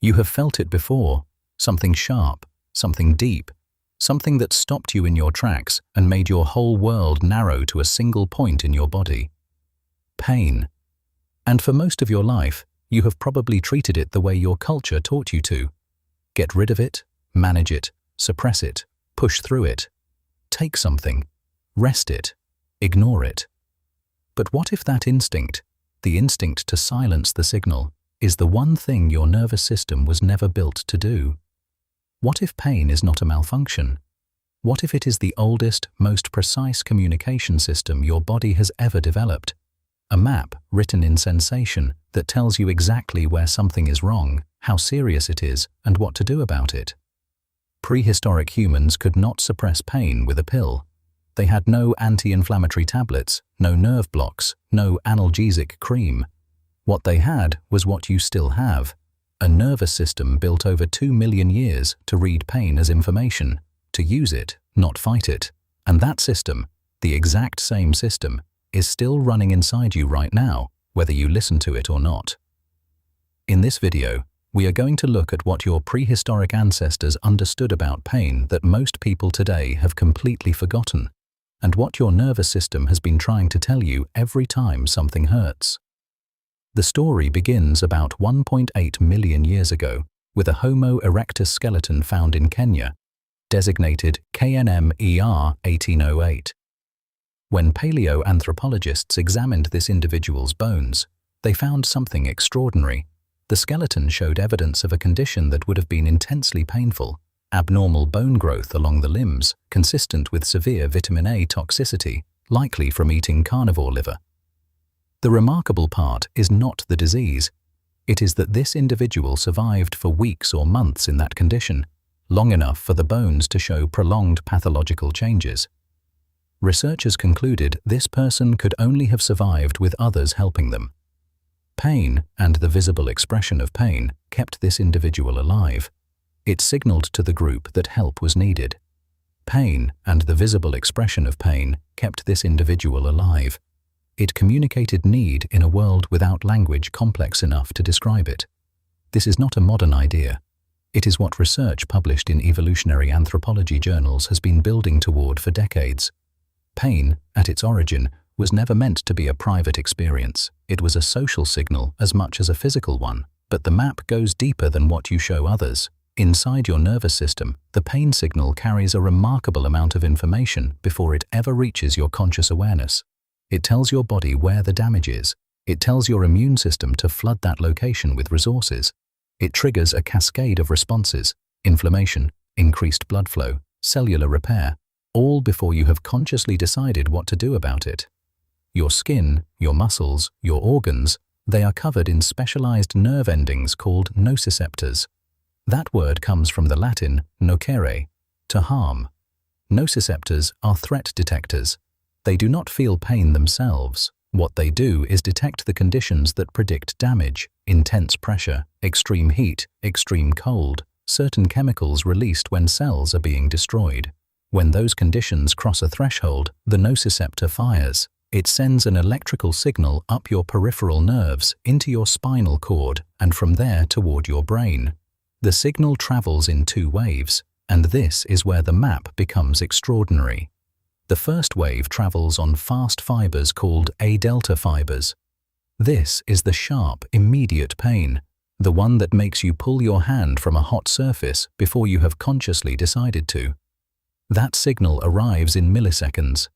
You have felt it before, something sharp, something deep, something that stopped you in your tracks and made your whole world narrow to a single point in your body. Pain. And for most of your life, you have probably treated it the way your culture taught you to. Get rid of it, manage it, suppress it, push through it. Take something, rest it, ignore it. But what if that instinct, the instinct to silence the signal, is the one thing your nervous system was never built to do? What if pain is not a malfunction? What if it is the oldest, most precise communication system your body has ever developed? A map written in sensation that tells you exactly where something is wrong, how serious it is, and what to do about it. Prehistoric humans could not suppress pain with a pill. They had no anti-inflammatory tablets, no nerve blocks, no analgesic cream. What they had was what you still have: a nervous system built over 2 million years to read pain as information, to use it, not fight it. And that system, the exact same system, is still running inside you right now, whether you listen to it or not. In this video, we are going to look at what your prehistoric ancestors understood about pain that most people today have completely forgotten, and what your nervous system has been trying to tell you every time something hurts. The story begins about 1.8 million years ago with a Homo erectus skeleton found in Kenya, designated KNMER 1808. When paleoanthropologists examined this individual's bones, they found something extraordinary. The skeleton showed evidence of a condition that would have been intensely painful: abnormal bone growth along the limbs, consistent with severe vitamin A toxicity, likely from eating carnivore liver. The remarkable part is not the disease. It is that this individual survived for weeks or months in that condition, long enough for the bones to show prolonged pathological changes. Researchers concluded this person could only have survived with others helping them. Pain and the visible expression of pain kept this individual alive. It signaled to the group that help was needed. Pain and the visible expression of pain kept this individual alive. It communicated need in a world without language complex enough to describe it. This is not a modern idea. It is what research published in evolutionary anthropology journals has been building toward for decades. Pain, at its origin, was never meant to be a private experience. It was a social signal as much as a physical one. But the map goes deeper than what you show others. Inside your nervous system, the pain signal carries a remarkable amount of information before it ever reaches your conscious awareness. It tells your body where the damage is. It tells your immune system to flood that location with resources. It triggers a cascade of responses: inflammation, increased blood flow, cellular repair, all before you have consciously decided what to do about it. Your skin, your muscles, your organs, they are covered in specialized nerve endings called nociceptors. That word comes from the Latin nocere, to harm. Nociceptors are threat detectors. They do not feel pain themselves. What they do is detect the conditions that predict damage: intense pressure, extreme heat, extreme cold, certain chemicals released when cells are being destroyed. When those conditions cross a threshold, the nociceptor fires. It sends an electrical signal up your peripheral nerves into your spinal cord and from there toward your brain. The signal travels in 2 waves, and this is where the map becomes extraordinary. The first wave travels on fast fibers called A-delta fibers. This is the sharp, immediate pain, the one that makes you pull your hand from a hot surface before you have consciously decided to. That signal arrives in milliseconds.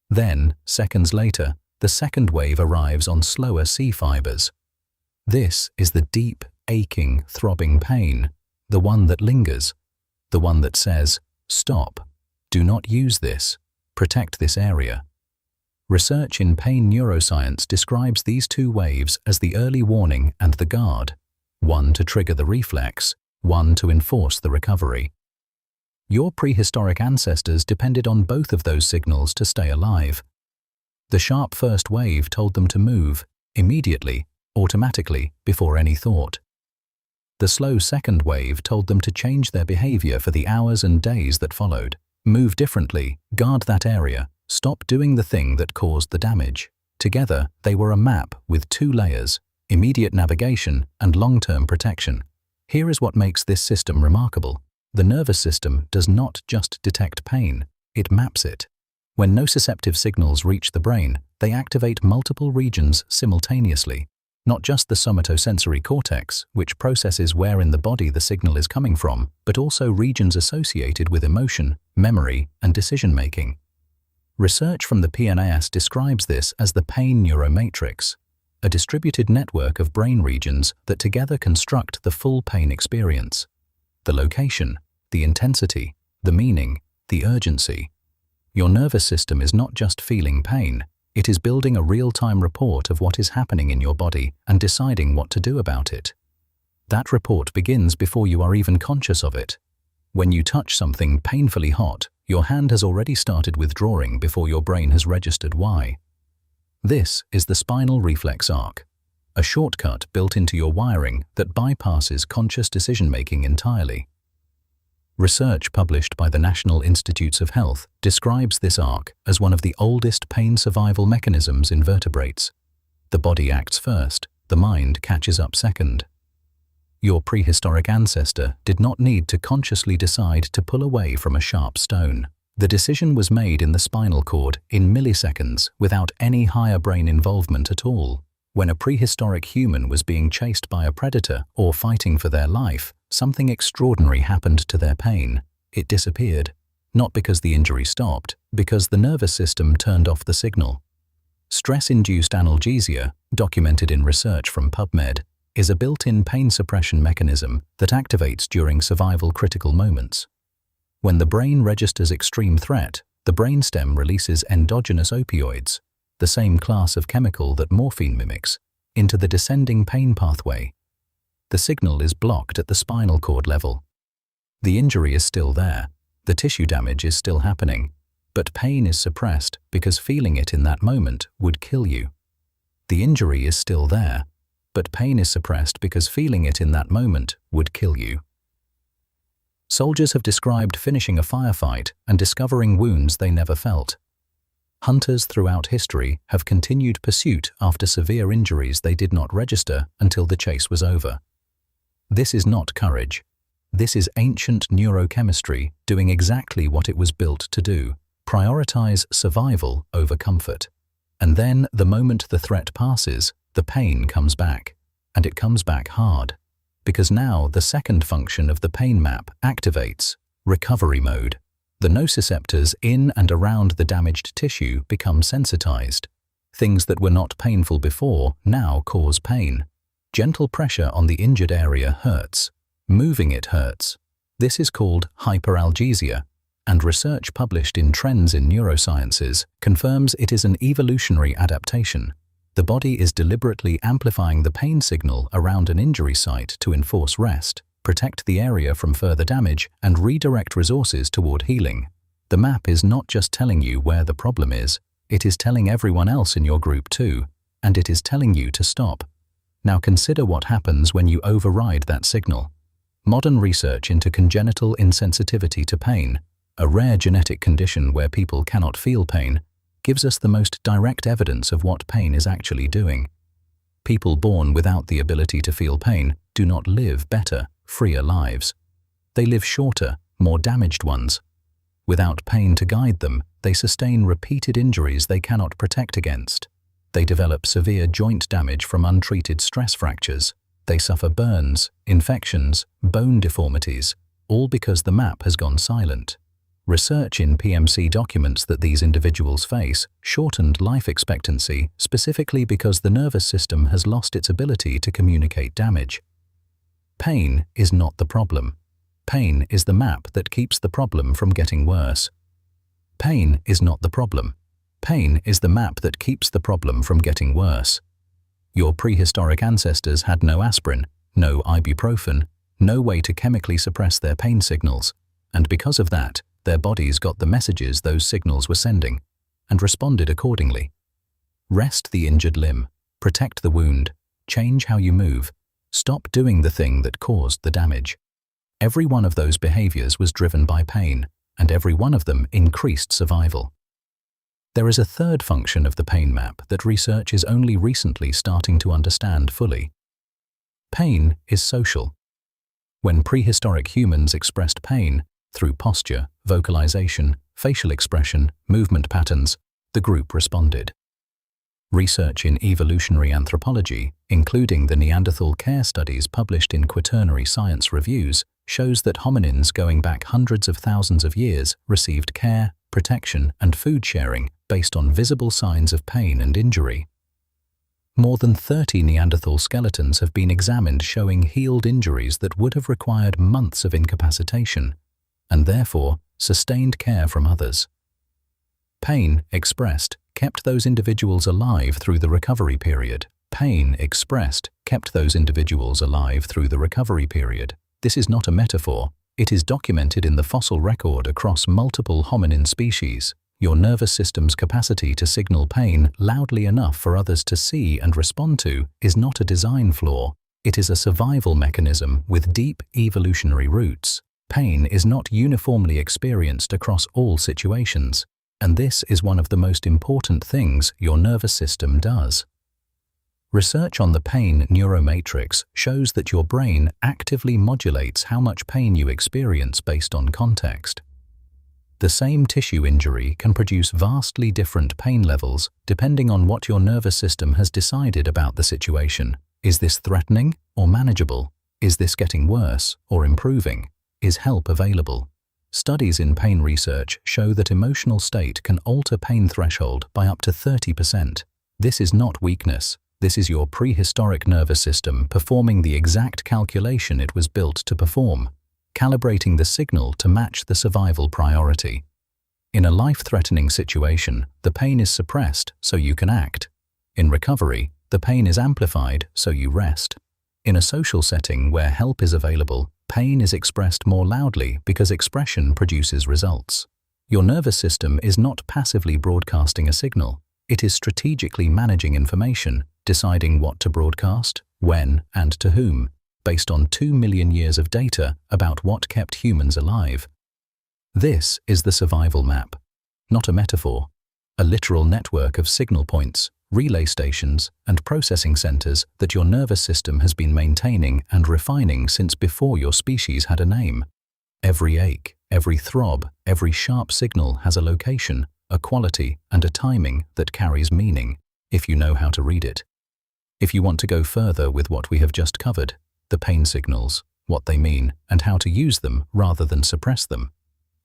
Then, seconds later, the second wave arrives on slower C fibers. This is the deep, aching, throbbing pain, the one that lingers, the one that says, "Stop, do not use this. Protect this area." Research in pain neuroscience describes these 2 waves as the early warning and the guard, one to trigger the reflex, one to enforce the recovery. Your prehistoric ancestors depended on both of those signals to stay alive. The sharp first wave told them to move, immediately, automatically, before any thought. The slow second wave told them to change their behavior for the hours and days that followed. Move differently, guard that area, stop doing the thing that caused the damage. Together, they were a map with 2 layers: immediate navigation and long-term protection. Here is what makes this system remarkable. The nervous system does not just detect pain, it maps it. When nociceptive signals reach the brain, they activate multiple regions simultaneously, not just the somatosensory cortex, which processes where in the body the signal is coming from, but also regions associated with emotion, memory, and decision-making. Research from the PNAS describes this as the pain neuromatrix, a distributed network of brain regions that together construct the full pain experience. The location, the intensity, the meaning, the urgency. Your nervous system is not just feeling pain, it is building a real-time report of what is happening in your body and deciding what to do about it. That report begins before you are even conscious of it. When you touch something painfully hot, your hand has already started withdrawing before your brain has registered why. This is the spinal reflex arc, a shortcut built into your wiring that bypasses conscious decision-making entirely. Research published by the National Institutes of Health describes this arc as one of the oldest pain survival mechanisms in vertebrates. The body acts first, the mind catches up second. Your prehistoric ancestor did not need to consciously decide to pull away from a sharp stone. The decision was made in the spinal cord in milliseconds without any higher brain involvement at all. When a prehistoric human was being chased by a predator or fighting for their life, something extraordinary happened to their pain. It disappeared, not because the injury stopped, because the nervous system turned off the signal. Stress-induced analgesia, documented in research from PubMed, is a built-in pain suppression mechanism that activates during survival-critical moments. When the brain registers extreme threat, the brainstem releases endogenous opioids, the same class of chemical that morphine mimics, into the descending pain pathway. The signal is blocked at the spinal cord level. The injury is still there, the tissue damage is still happening, but pain is suppressed because feeling it in that moment would kill you. The injury is still there, but pain is suppressed because feeling it in that moment would kill you. Soldiers have described finishing a firefight and discovering wounds they never felt. Hunters throughout history have continued pursuit after severe injuries they did not register until the chase was over. This is not courage. This is ancient neurochemistry doing exactly what it was built to do: prioritize survival over comfort. And then, the moment the threat passes, the pain comes back. And it comes back hard. Because now the second function of the pain map activates: recovery mode. The nociceptors in and around the damaged tissue become sensitized. Things that were not painful before now cause pain. Gentle pressure on the injured area hurts. Moving it hurts. This is called hyperalgesia, and research published in Trends in Neurosciences confirms it is an evolutionary adaptation. The body is deliberately amplifying the pain signal around an injury site to enforce rest, protect the area from further damage, and redirect resources toward healing. The map is not just telling you where the problem is, it is telling everyone else in your group too, and it is telling you to stop. Now consider what happens when you override that signal. Modern research into congenital insensitivity to pain, a rare genetic condition where people cannot feel pain, gives us the most direct evidence of what pain is actually doing. People born without the ability to feel pain do not live better, freer lives. They live shorter, more damaged ones. Without pain to guide them, they sustain repeated injuries they cannot protect against. They develop severe joint damage from untreated stress fractures. They suffer burns, infections, bone deformities, all because the map has gone silent. Research in PMC documents that these individuals face shortened life expectancy specifically because the nervous system has lost its ability to communicate damage. Pain is not the problem. Pain is the map that keeps the problem from getting worse. Pain is not the problem. Pain is the map that keeps the problem from getting worse. Your prehistoric ancestors had no aspirin, no ibuprofen, no way to chemically suppress their pain signals, and because of that, their bodies got the messages those signals were sending, and responded accordingly. Rest the injured limb, protect the wound, change how you move, stop doing the thing that caused the damage. Every one of those behaviors was driven by pain, and every one of them increased survival. There is a third function of the pain map that research is only recently starting to understand fully. Pain is social. When prehistoric humans expressed pain through posture, vocalization, facial expression, movement patterns, the group responded. Research in evolutionary anthropology, including the Neanderthal care studies published in quaternary science reviews, shows that hominins going back hundreds of thousands of years received care, protection, and food sharing based on visible signs of pain and injury. More than 30 Neanderthal skeletons have been examined showing healed injuries that would have required months of incapacitation, and therefore sustained care from others. Pain expressed kept those individuals alive through the recovery period. Pain expressed kept those individuals alive through the recovery period. This is not a metaphor. It is documented in the fossil record across multiple hominin species. Your nervous system's capacity to signal pain loudly enough for others to see and respond to is not a design flaw. It is a survival mechanism with deep evolutionary roots. Pain is not uniformly experienced across all situations, and this is one of the most important things your nervous system does. Research on the pain neuromatrix shows that your brain actively modulates how much pain you experience based on context. The same tissue injury can produce vastly different pain levels depending on what your nervous system has decided about the situation. Is this threatening or manageable? Is this getting worse or improving? Is help available? Studies in pain research show that emotional state can alter pain threshold by up to 30%. This is not weakness. This is your prehistoric nervous system performing the exact calculation it was built to perform, calibrating the signal to match the survival priority. In a life-threatening situation, the pain is suppressed so you can act. In recovery, the pain is amplified so you rest. In a social setting where help is available, pain is expressed more loudly because expression produces results. Your nervous system is not passively broadcasting a signal. It is strategically managing information, deciding what to broadcast, when, and to whom, based on 2 million years of data about what kept humans alive. This is the survival map, not a metaphor, a literal network of signal points, relay stations, and processing centers that your nervous system has been maintaining and refining since before your species had a name. Every ache, every throb, every sharp signal has a location, a quality, and a timing that carries meaning, if you know how to read it. If you want to go further with what we have just covered, the pain signals, what they mean, and how to use them rather than suppress them,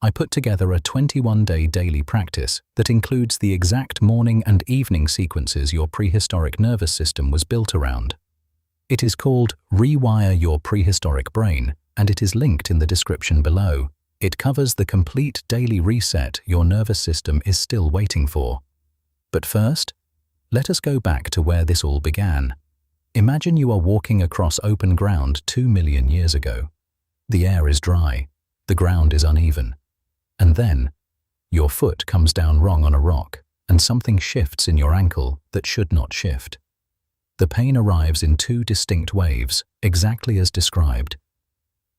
I put together a 21-day daily practice that includes the exact morning and evening sequences your prehistoric nervous system was built around. It is called Rewire Your Prehistoric Brain, and it is linked in the description below. It covers the complete daily reset your nervous system is still waiting for. But first, let us go back to where this all began. Imagine you are walking across open ground 2 million years ago. The air is dry, the ground is uneven. And then, your foot comes down wrong on a rock, and something shifts in your ankle that should not shift. The pain arrives in 2 distinct waves, exactly as described.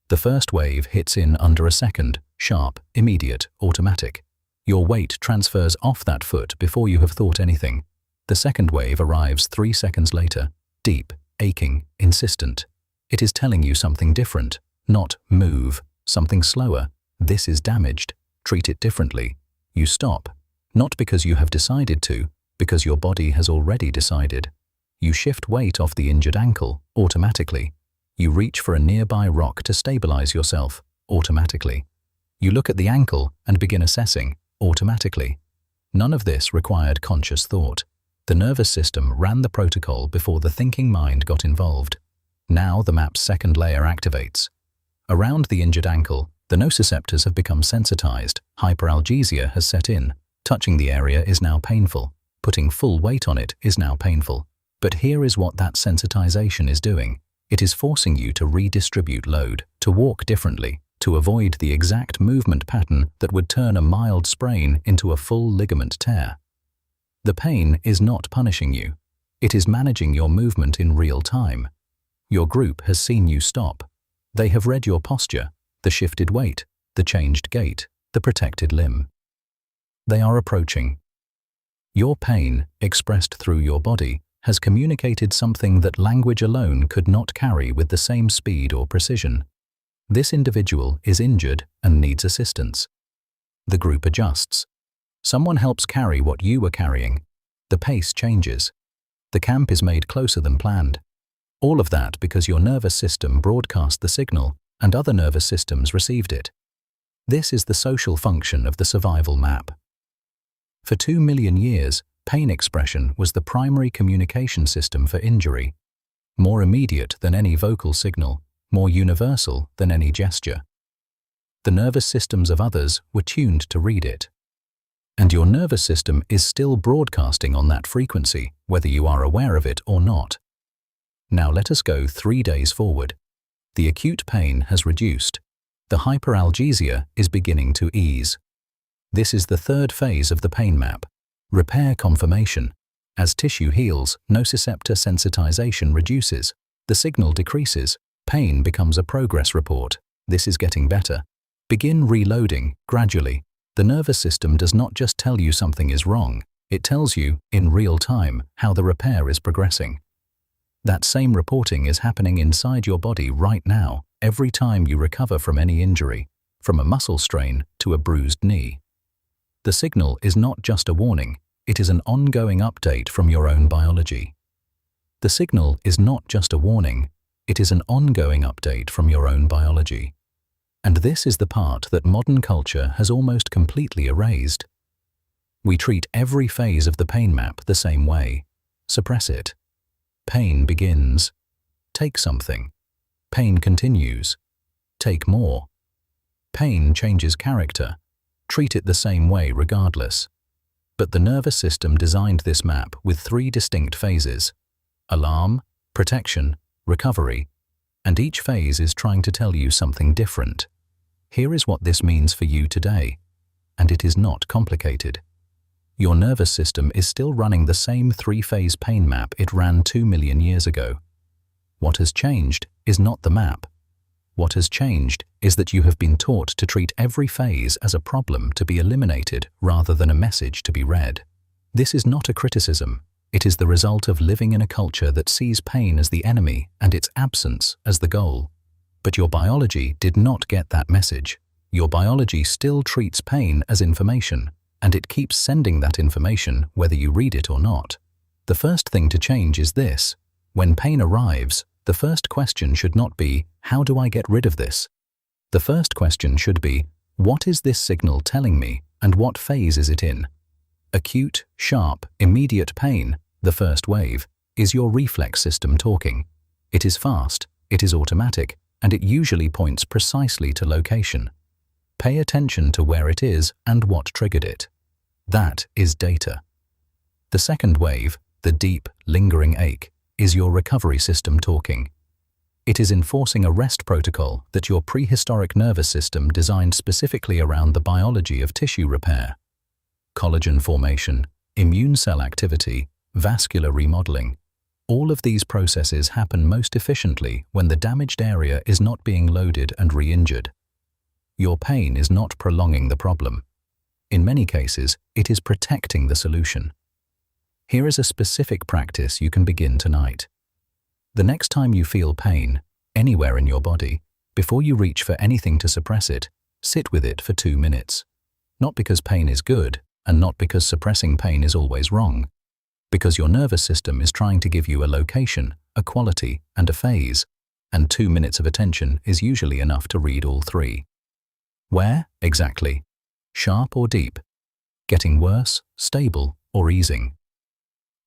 The first wave hits in under a second, sharp, immediate, automatic. Your weight transfers off that foot before you have thought anything. The second wave arrives 3 seconds later, deep, aching, insistent. It is telling you something different, not move, something slower. This is damaged. Treat it differently. You stop, not because you have decided to, because your body has already decided. You shift weight off the injured ankle, automatically. You reach for a nearby rock to stabilize yourself, automatically. You look at the ankle and begin assessing, automatically. None of this required conscious thought. The nervous system ran the protocol before the thinking mind got involved. Now the map's second layer activates. Around the injured ankle, the nociceptors have become sensitized, hyperalgesia has set in. Touching the area is now painful. Putting full weight on it is now painful. But here is what that sensitization is doing. It is forcing you to redistribute load, to walk differently, to avoid the exact movement pattern that would turn a mild sprain into a full ligament tear. The pain is not punishing you. It is managing your movement in real time. Your group has seen you stop. They have read your posture, the shifted weight, the changed gait, the protected limb. They are approaching. Your pain, expressed through your body, has communicated something that language alone could not carry with the same speed or precision. This individual is injured and needs assistance. The group adjusts. Someone helps carry what you were carrying. The pace changes. The camp is made closer than planned. All of that because your nervous system broadcast the signal and other nervous systems received it. This is the social function of the survival map. For 2 million years, pain expression was the primary communication system for injury, more immediate than any vocal signal, more universal than any gesture. The nervous systems of others were tuned to read it. And your nervous system is still broadcasting on that frequency, whether you are aware of it or not. Now let us go 3 days forward. The acute pain has reduced. The hyperalgesia is beginning to ease. This is the third phase of the pain map, repair confirmation. As tissue heals, nociceptor sensitization reduces. The signal decreases. Pain becomes a progress report. This is getting better. Begin reloading gradually. The nervous system does not just tell you something is wrong, it tells you, in real time, how the repair is progressing. That same reporting is happening inside your body right now, every time you recover from any injury, from a muscle strain to a bruised knee. The signal is not just a warning, it is an ongoing update from your own biology. The signal is not just a warning, it is an ongoing update from your own biology. And this is the part that modern culture has almost completely erased. We treat every phase of the pain map the same way. Suppress it. Pain begins. Take something. Pain continues. Take more. Pain changes character. Treat it the same way regardless. But the nervous system designed this map with 3 distinct phases: alarm, protection, recovery, and each phase is trying to tell you something different. Here is what this means for you today, and it is not complicated. Your nervous system is still running the same 3-phase pain map it ran 2 million years ago. What has changed is not the map. What has changed is that you have been taught to treat every phase as a problem to be eliminated rather than a message to be read. This is not a criticism. It is the result of living in a culture that sees pain as the enemy and its absence as the goal. But your biology did not get that message. Your biology still treats pain as information, and it keeps sending that information whether you read it or not. The first thing to change is this: when pain arrives, the first question should not be, how do I get rid of this? The first question should be, what is this signal telling me, and what phase is it in? Acute, sharp, immediate pain, the first wave, is your reflex system talking. It is fast, it is automatic, and it usually points precisely to location. Pay attention to where it is and what triggered it. That is data. The second wave, the deep, lingering ache, is your recovery system talking. It is enforcing a rest protocol that your prehistoric nervous system designed specifically around the biology of tissue repair. Collagen formation, immune cell activity, vascular remodeling. All of these processes happen most efficiently when the damaged area is not being loaded and re-injured. Your pain is not prolonging the problem. In many cases, it is protecting the solution. Here is a specific practice you can begin tonight. The next time you feel pain, anywhere in your body, before you reach for anything to suppress it, sit with it for 2 minutes. Not because pain is good, and not because suppressing pain is always wrong. Because your nervous system is trying to give you a location, a quality, and a phase, and 2 minutes of attention is usually enough to read all 3. Where, exactly? Sharp or deep? Getting worse, stable, or easing?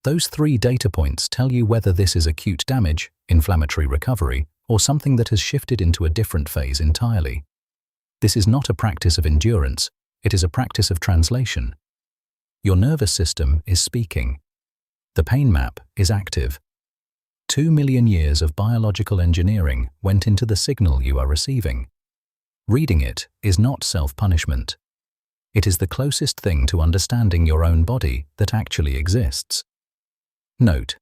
Those 3 data points tell you whether this is acute damage, inflammatory recovery, or something that has shifted into a different phase entirely. This is not a practice of endurance, it is a practice of translation. Your nervous system is speaking. The pain map is active. 2 million years of biological engineering went into the signal you are receiving. Reading it is not self-punishment. It is the closest thing to understanding your own body that actually exists. Note: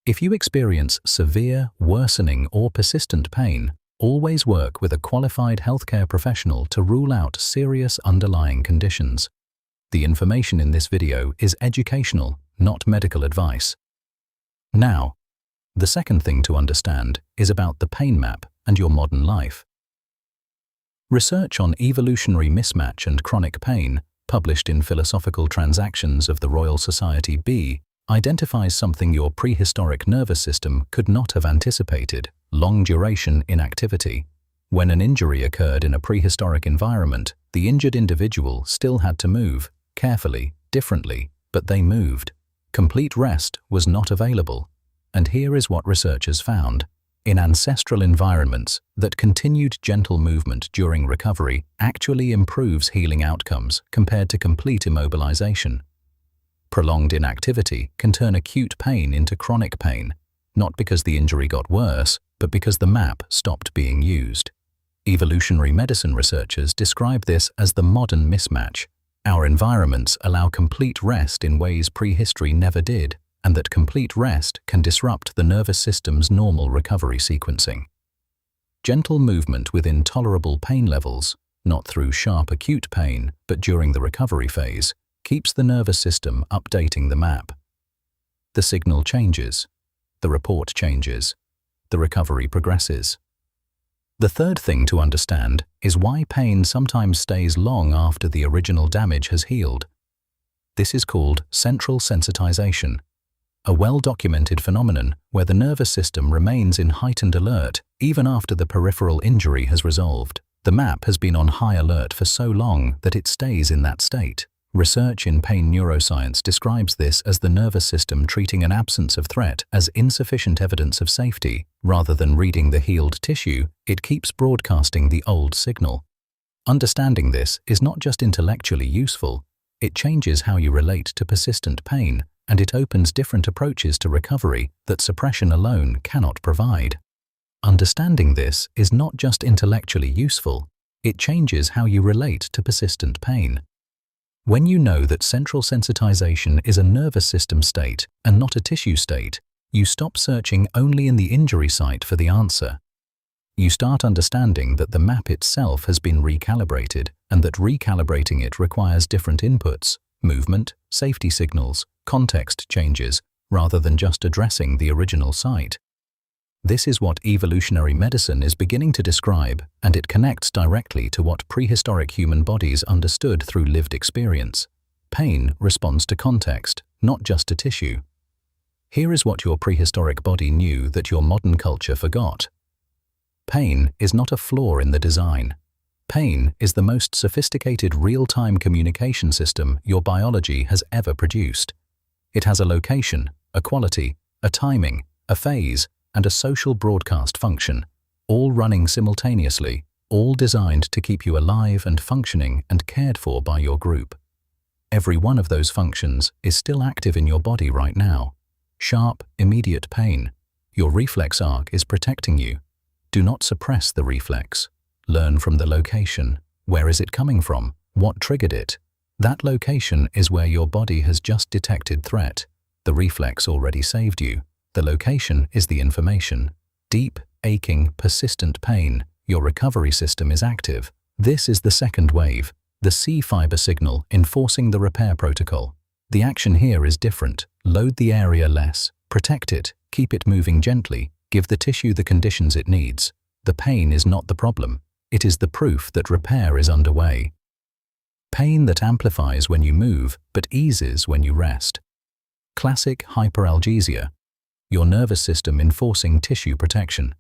if you experience severe, worsening, or persistent pain, always work with a qualified healthcare professional to rule out serious underlying conditions. The information in this video is educational, not medical advice. Now, the second thing to understand is about the pain map and your modern life. Research on evolutionary mismatch and chronic pain, published in Philosophical Transactions of the Royal Society B, identifies something your prehistoric nervous system could not have anticipated: long-duration inactivity. When an injury occurred in a prehistoric environment, the injured individual still had to move, carefully, differently, but they moved. Complete rest was not available. And here is what researchers found. In ancestral environments, that continued gentle movement during recovery actually improves healing outcomes compared to complete immobilization. Prolonged inactivity can turn acute pain into chronic pain, not because the injury got worse, but because the map stopped being used. Evolutionary medicine researchers describe this as the modern mismatch. Our environments allow complete rest in ways prehistory never did, and that complete rest can disrupt the nervous system's normal recovery sequencing. Gentle movement within tolerable pain levels, not through sharp acute pain, but during the recovery phase, keeps the nervous system updating the map. The signal changes. The report changes. The recovery progresses. The third thing to understand is why pain sometimes stays long after the original damage has healed. This is called central sensitization, a well-documented phenomenon where the nervous system remains in heightened alert even after the peripheral injury has resolved. The map has been on high alert for so long that it stays in that state. Research in pain neuroscience describes this as the nervous system treating an absence of threat as insufficient evidence of safety. Rather than reading the healed tissue, it keeps broadcasting the old signal. Understanding this is not just intellectually useful, it changes how you relate to persistent pain, and it opens different approaches to recovery that suppression alone cannot provide. Understanding this is not just intellectually useful, it changes how you relate to persistent pain. When you know that central sensitization is a nervous system state and not a tissue state, you stop searching only in the injury site for the answer. You start understanding that the map itself has been recalibrated and that recalibrating it requires different inputs: movement, safety signals, context changes, rather than just addressing the original site. This is what evolutionary medicine is beginning to describe, and it connects directly to what prehistoric human bodies understood through lived experience. Pain responds to context, not just to tissue. Here is what your prehistoric body knew that your modern culture forgot. Pain is not a flaw in the design. Pain is the most sophisticated real-time communication system your biology has ever produced. It has a location, a quality, a timing, a phase, and a social broadcast function, all running simultaneously, all designed to keep you alive and functioning and cared for by your group. Every one of those functions is still active in your body right now. Sharp, immediate pain. Your reflex arc is protecting you. Do not suppress the reflex. Learn from the location. Where is it coming from? What triggered it? That location is where your body has just detected threat. The reflex already saved you. The location is the information. Deep, aching, persistent pain. Your recovery system is active. This is the second wave, the C-fiber signal enforcing the repair protocol. The action here is different. Load the area less. Protect it. Keep it moving gently. Give the tissue the conditions it needs. The pain is not the problem. It is the proof that repair is underway. Pain that amplifies when you move, but eases when you rest. Classic hyperalgesia. Your nervous system enforcing tissue protection.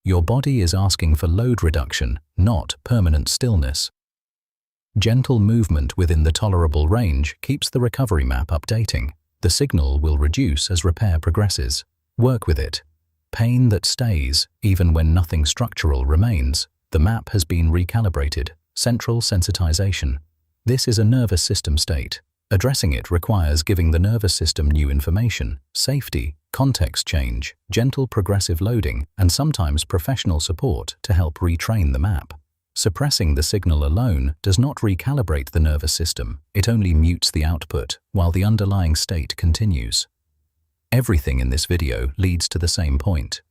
Your body is asking for load reduction, not permanent stillness. Gentle movement within the tolerable range keeps the recovery map updating. The signal will reduce as repair progresses. Work with it. Pain that stays, even when nothing structural remains. The map has been recalibrated. Central sensitization. This is a nervous system state. Addressing it requires giving the nervous system new information, safety, context change, gentle progressive loading, and sometimes professional support to help retrain the map. Suppressing the signal alone does not recalibrate the nervous system, it only mutes the output while the underlying state continues. Everything in this video leads to the same point.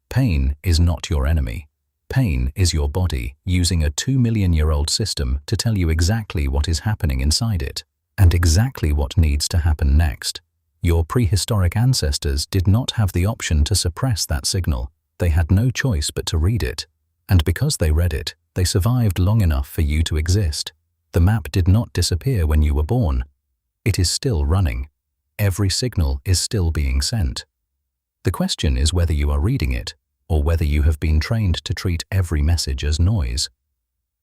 Pain is not your enemy. Pain is your body using a 2-million-year-old system to tell you exactly what is happening inside it, and exactly what needs to happen next. Your prehistoric ancestors did not have the option to suppress that signal. They had no choice but to read it. And because they read it, They survived long enough for you to exist. The map did not disappear when you were born. It is still running. Every signal is still being sent. The question is whether you are reading it, or whether you have been trained to treat every message as noise.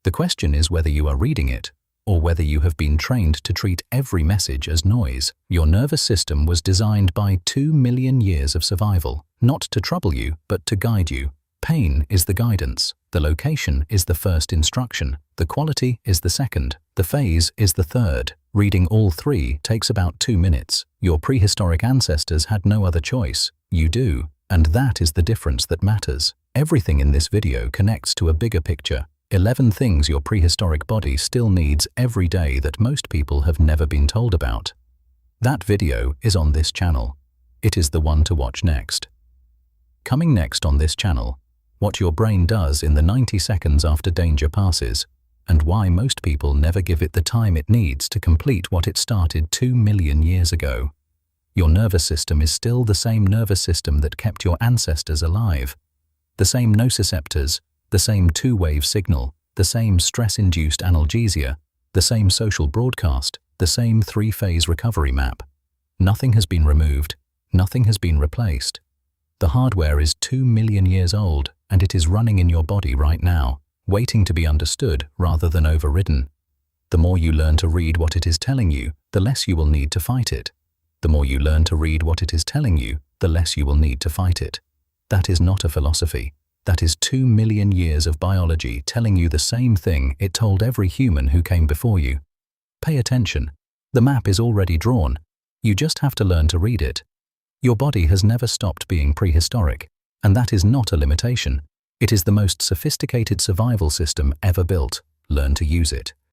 The question is whether you are reading it, or whether you have been trained to treat every message as noise. Your nervous system was designed by 2 million years of survival, not to trouble you, but to guide you. Pain is the guidance. The location is the first instruction. The quality is the second. The phase is the third. Reading all three takes about 2 minutes. Your prehistoric ancestors had no other choice. You do, and that is the difference that matters. Everything in this video connects to a bigger picture. 11 things your prehistoric body still needs every day that most people have never been told about. That video is on this channel. It is the one to watch next. Coming next on this channel, what your brain does in the 90 seconds after danger passes, and why most people never give it the time it needs to complete what it started 2 million years ago. Your nervous system is still the same nervous system that kept your ancestors alive. The same nociceptors, the same two-wave signal, the same stress-induced analgesia, the same social broadcast, the same three-phase recovery map. Nothing has been removed, nothing has been replaced. The hardware is 2 million years old, and it is running in your body right now, waiting to be understood rather than overridden. The more you learn to read what it is telling you, the less you will need to fight it. The more you learn to read what it is telling you, the less you will need to fight it. That is not a philosophy. That is 2 million years of biology telling you the same thing it told every human who came before you. Pay attention. The map is already drawn. You just have to learn to read it. Your body has never stopped being prehistoric, and that is not a limitation. It is the most sophisticated survival system ever built. Learn to use it.